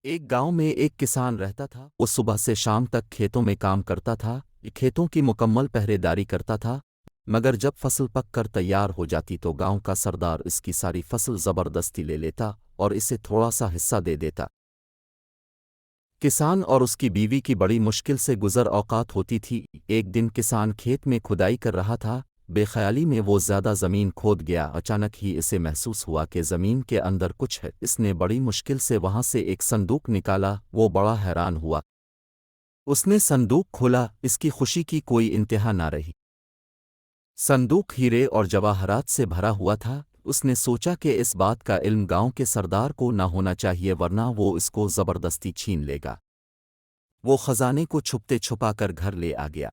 ایک گاؤں میں ایک کسان رہتا تھا۔ وہ صبح سے شام تک کھیتوں میں کام کرتا تھا، کھیتوں کی مکمل پہرے داری کرتا تھا، مگر جب فصل پک کر تیار ہو جاتی تو گاؤں کا سردار اس کی ساری فصل زبردستی لے لیتا اور اسے تھوڑا سا حصہ دے دیتا۔ کسان اور اس کی بیوی کی بڑی مشکل سے گزر اوقات ہوتی تھی۔ ایک دن کسان کھیت میں کھدائی کر رہا تھا، بے خیالی میں وہ زیادہ زمین کھود گیا۔ اچانک ہی اسے محسوس ہوا کہ زمین کے اندر کچھ ہے۔ اس نے بڑی مشکل سے وہاں سے ایک صندوق نکالا۔ وہ بڑا حیران ہوا۔ اس نے صندوق کھولا، اس کی خوشی کی کوئی انتہا نہ رہی۔ صندوق ہیرے اور جواہرات سے بھرا ہوا تھا۔ اس نے سوچا کہ اس بات کا علم گاؤں کے سردار کو نہ ہونا چاہیے، ورنہ وہ اس کو زبردستی چھین لے گا۔ وہ خزانے کو چھپتے چھپا کر گھر لے آ گیا۔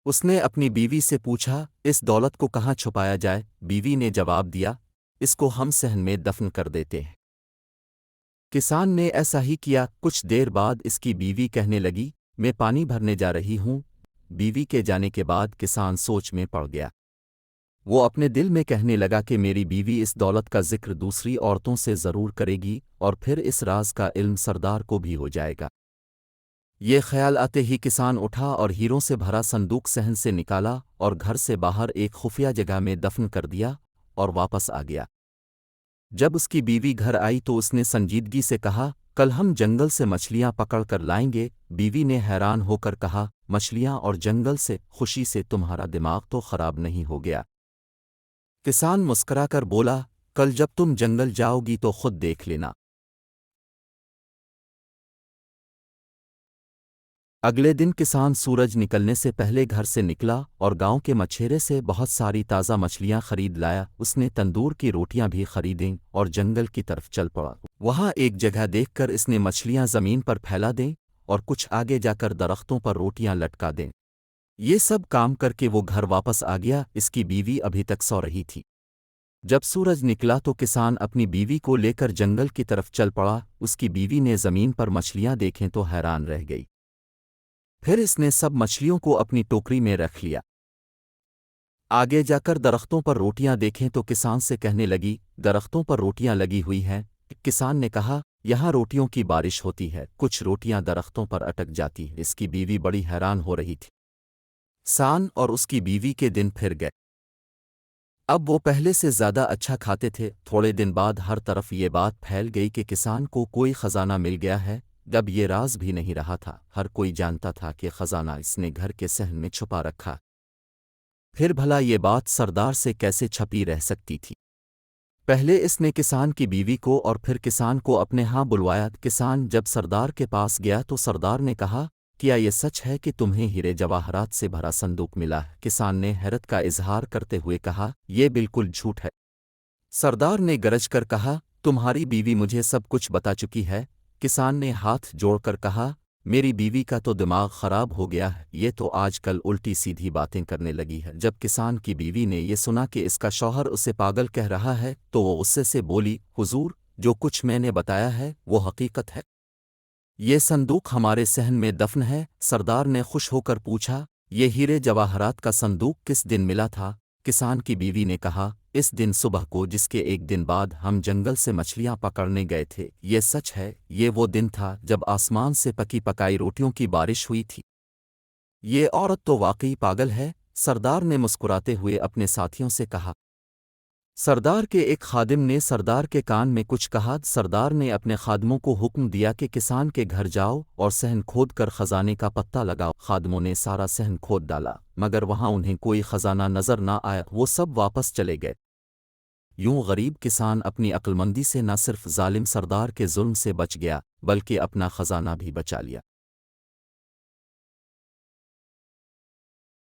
اس نے اپنی بیوی سے پوچھا، اس دولت کو کہاں چھپایا جائے؟ بیوی نے جواب دیا، اس کو ہم صحن میں دفن کر دیتے ہیں۔ کسان نے ایسا ہی کیا۔ کچھ دیر بعد اس کی بیوی کہنے لگی، میں پانی بھرنے جا رہی ہوں۔ بیوی کے جانے کے بعد کسان سوچ میں پڑ گیا۔ وہ اپنے دل میں کہنے لگا کہ میری بیوی اس دولت کا ذکر دوسری عورتوں سے ضرور کرے گی اور پھر اس راز کا علم سردار کو بھی ہو جائے گا۔ یہ خیال آتے ہی کسان اٹھا اور ہیروں سے بھرا صندوق صحن سے نکالا اور گھر سے باہر ایک خفیہ جگہ میں دفن کر دیا اور واپس آ گیا۔ جب اس کی بیوی گھر آئی تو اس نے سنجیدگی سے کہا، کل ہم جنگل سے مچھلیاں پکڑ کر لائیں گے۔ بیوی نے حیران ہو کر کہا، مچھلیاں اور جنگل سے؟ خوشی سے تمہارا دماغ تو خراب نہیں ہو گیا؟ کسان مسکرا کر بولا، کل جب تم جنگل جاؤ گی تو خود دیکھ لینا۔ اگلے دن کسان سورج نکلنے سے پہلے گھر سے نکلا اور گاؤں کے مچھیرے سے بہت ساری تازہ مچھلیاں خرید لایا۔ اس نے تندور کی روٹیاں بھی خریدیں اور جنگل کی طرف چل پڑا۔ وہاں ایک جگہ دیکھ کر اس نے مچھلیاں زمین پر پھیلا دیں اور کچھ آگے جا کر درختوں پر روٹیاں لٹکا دیں۔ یہ سب کام کر کے وہ گھر واپس آ گیا۔ اس کی بیوی ابھی تک سو رہی تھی۔ جب سورج نکلا تو کسان اپنی بیوی کو لے کر جنگل کی طرف چل پڑا۔ اس کی بیوی نے زمین پر مچھلیاں دیکھیں تو حیران رہ گئی۔ پھر اس نے سب مچھلیوں کو اپنی ٹوکری میں رکھ لیا۔ آگے جا کر درختوں پر روٹیاں دیکھیں تو کسان سے کہنے لگی، درختوں پر روٹیاں لگی ہوئی ہیں۔ کسان نے کہا، یہاں روٹیوں کی بارش ہوتی ہے، کچھ روٹیاں درختوں پر اٹک جاتی ہیں۔ اس کی بیوی بڑی حیران ہو رہی تھی۔ کسان اور اس کی بیوی کے دن پھر گئے۔ اب وہ پہلے سے زیادہ اچھا کھاتے تھے۔ تھوڑے دن بعد ہر طرف یہ بات پھیل گئی کہ کسان کو کوئی خزانہ مل گیا ہے۔ جب یہ راز بھی نہیں رہا تھا، ہر کوئی جانتا تھا کہ خزانہ اس نے گھر کے صحن میں چھپا رکھا۔ پھر بھلا یہ بات سردار سے کیسے چھپی رہ سکتی تھی؟ پہلے اس نے کسان کی بیوی کو اور پھر کسان کو اپنے ہاں بلوایا۔ کسان جب سردار کے پاس گیا تو سردار نے کہا، کیا یہ سچ ہے کہ تمہیں ہیرے جواہرات سے بھرا صندوق ملا ہے؟ کسان نے حیرت کا اظہار کرتے ہوئے کہا، یہ بالکل جھوٹ ہے۔ سردار نے گرج کر کہا، تمہاری بیوی مجھے سب کچھ بتا چکی ہے۔ کسان نے ہاتھ جوڑ کر کہا، میری بیوی کا تو دماغ خراب ہو گیا ہے، یہ تو آج کل الٹی سیدھی باتیں کرنے لگی ہے۔ جب کسان کی بیوی نے یہ سنا کہ اس کا شوہر اسے پاگل کہہ رہا ہے تو وہ غصے سے بولی، حضور، جو کچھ میں نے بتایا ہے وہ حقیقت ہے۔ یہ صندوق ہمارے صحن میں دفن ہے۔ سردار نے خوش ہو کر پوچھا، یہ ہیرے جواہرات کا صندوق کس دن ملا تھا؟ کسان کی بیوی نے کہا، اس دن صبح کو، جس کے ایک دن بعد ہم جنگل سے مچھلیاں پکڑنے گئے تھے۔ یہ سچ ہے، یہ وہ دن تھا جب آسمان سے پکی پکائی روٹیوں کی بارش ہوئی تھی۔ یہ عورت تو واقعی پاگل ہے، سردار نے مسکراتے ہوئے اپنے ساتھیوں سے کہا۔ سردار کے ایک خادم نے سردار کے کان میں کچھ کہا۔ سردار نے اپنے خادموں کو حکم دیا کہ کسان کے گھر جاؤ اور صحن کھود کر خزانے کا پتہ لگاؤ۔ خادموں نے سارا صحن کھود ڈالا، مگر وہاں انہیں کوئی خزانہ نظر نہ آیا۔ وہ سب واپس چلے گئے۔ یوں غریب کسان اپنی عقلمندی سے نہ صرف ظالم سردار کے ظلم سے بچ گیا، بلکہ اپنا خزانہ بھی بچا لیا۔